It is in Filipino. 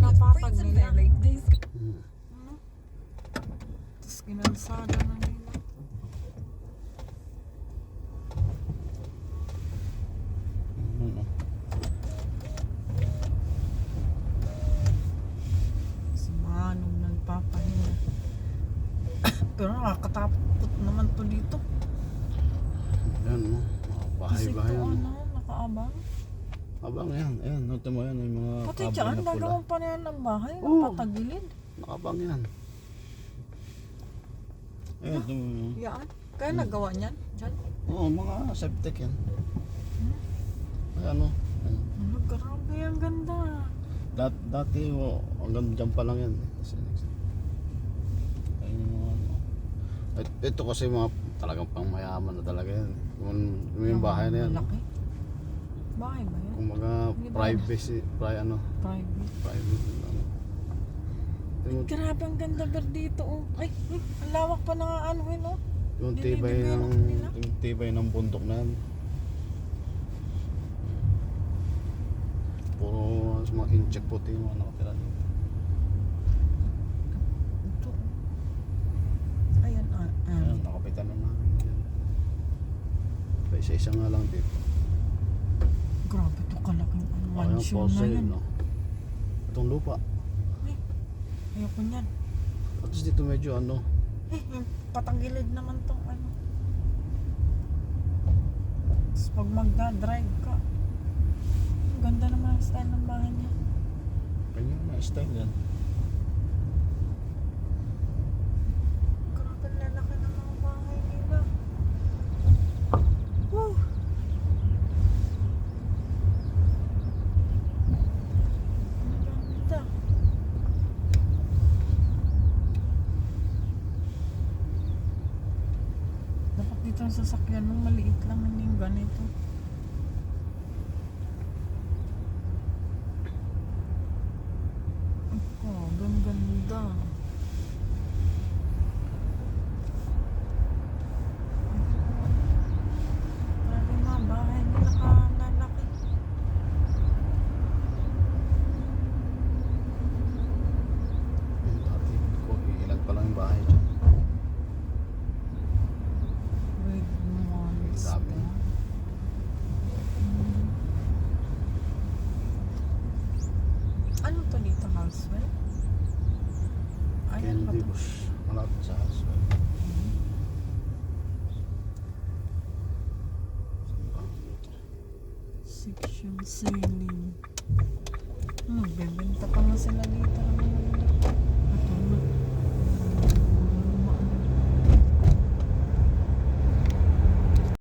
napapag nila. Hmm. Tapos kinalsada na nila. Ano? Si Manong nagpapahinga. Pero nakakatakot naman to dito. Yan mo. Kasi ito Bahay-bahay yan. ano, nakaabang. Abang yan. Ayan, noto mo yan. Yung mga Pati kaboy dyan, na pula. nagawang pa na yan ng bahay. Oo. Napatagilid. Nakabang yan. Ayan, ito mo. Yan. Kaya nagawa niyan. Dyan. Oo, mga septic yan. Ayan o. Ayan. Ano, grabe, ang ganda. Dati oh, hanggang dyan pa lang yan. Ayun yung mga ano. Ito kasi mga talagang pang mayaman na talaga yan. Yung bahay na yan. Malaki. Bahay ba yan? Kung mga Hindi ba? privacy, ano, Private. private ano. Yung, Grabe, ang ganda ba dito. Oh. Ay, ang lawak pa ng ano yun, oh. yung tibay Dinidevelop ng nila. yung tibay ng bundok na yan. Puro mga incheck puti yung mga nakatira dito. Ito. Oh. Ayan, Ayan, nakapitan na namin yan. Isa-isa nga lang dito. Grabe to kalaking ano, Ayan, mansion for na sale, yan. no? Itong lupa. Ay, ayoko niyan. At least dito medyo ano, Yung patagilid naman tong ano. Tapos pag magdadrive ka, ang ganda naman ang style ng bahay niya. kanya na style yan. Grabe, ang lalaki ng mga bahay nila. Woo! Ang ganda. Dapat dito ang sasakyan nung maliit lang, hindi yung ganito. Oh, ang ganda. Grabe mga bahay nila kalalaki. Yung dati ko, ilan pa lang yung bahay dyan. With monster. Dami. Ano to dito, housewell? Ayan ba Candy to? bush. Malapit sa housewell. Saan ba? Dito. Section ceiling. Nagbebenta pa nga sila dito ng